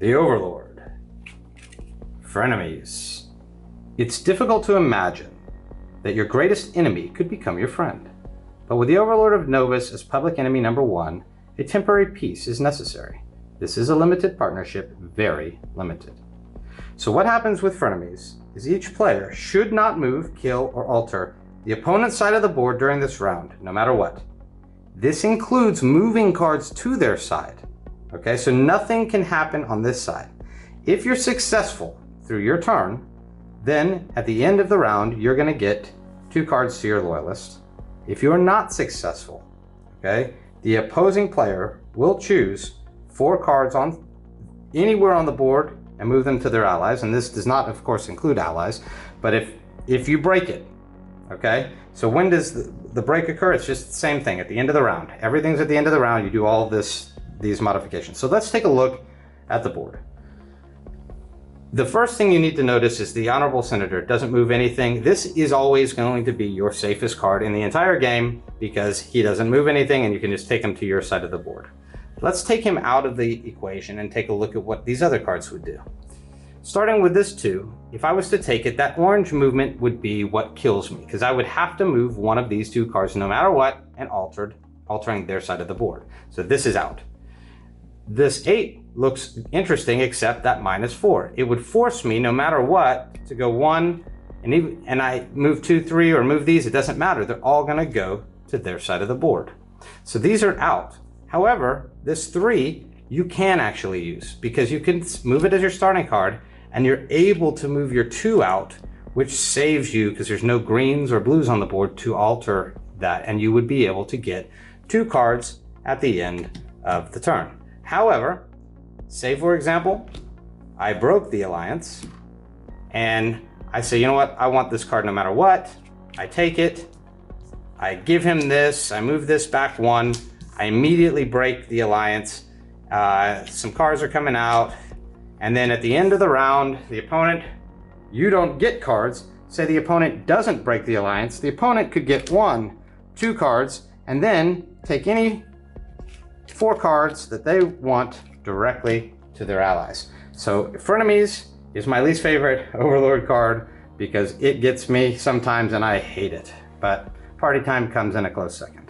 The Overlord. Frenemies. It's difficult to imagine that your greatest enemy could become your friend. But with the Overlord of Novus as public enemy number 1, a temporary peace is necessary. This is a limited partnership, very limited. So what happens with Frenemies is each player should not move, kill, or alter the opponent's side of the board during this round, no matter what. This includes moving cards to their side. Okay, so nothing can happen on this side. If you're successful through your turn, then at the end of the round, you're gonna get 2 cards to your loyalist. If you're not successful, okay, the opposing player will choose 4 cards on anywhere on the board and move them to their allies. And this does not, of course, include allies, but if you break it, okay? So when does the break occur? It's just the same thing at the end of the round. Everything's at the end of the round. You do all these modifications. So let's take a look at the board. The first thing you need to notice is the Honorable Senator doesn't move anything. This is always going to be your safest card in the entire game because he doesn't move anything and you can just take him to your side of the board. Let's take him out of the equation and take a look at what these other cards would do. Starting with this 2, if I was to take it, that orange movement would be what kills me because I would have to move one of these 2 cards no matter what and altering their side of the board. So this is out. This 8 looks interesting except that -4. It would force me no matter what to go 1 and I move 2, 3 or move these, it doesn't matter. They're all gonna go to their side of the board. So these are out. However, this 3 you can actually use because you can move it as your starting card and you're able to move your 2 out, which saves you because there's no greens or blues on the board to alter that, and you would be able to get 2 cards at the end of the turn. However, say for example, I broke the alliance and I say, you know what, I want this card no matter what. I take it, I give him this, I move this back 1, I immediately break the alliance. Some cards are coming out, and then at the end of the round, the opponent, you don't get cards. Say the opponent doesn't break the alliance, the opponent could get 1, 2 cards, and then take any 4 cards that they want directly to their allies. So Frenemies is my least favorite Overlord card because it gets me sometimes and I hate it. But party time comes in a close second.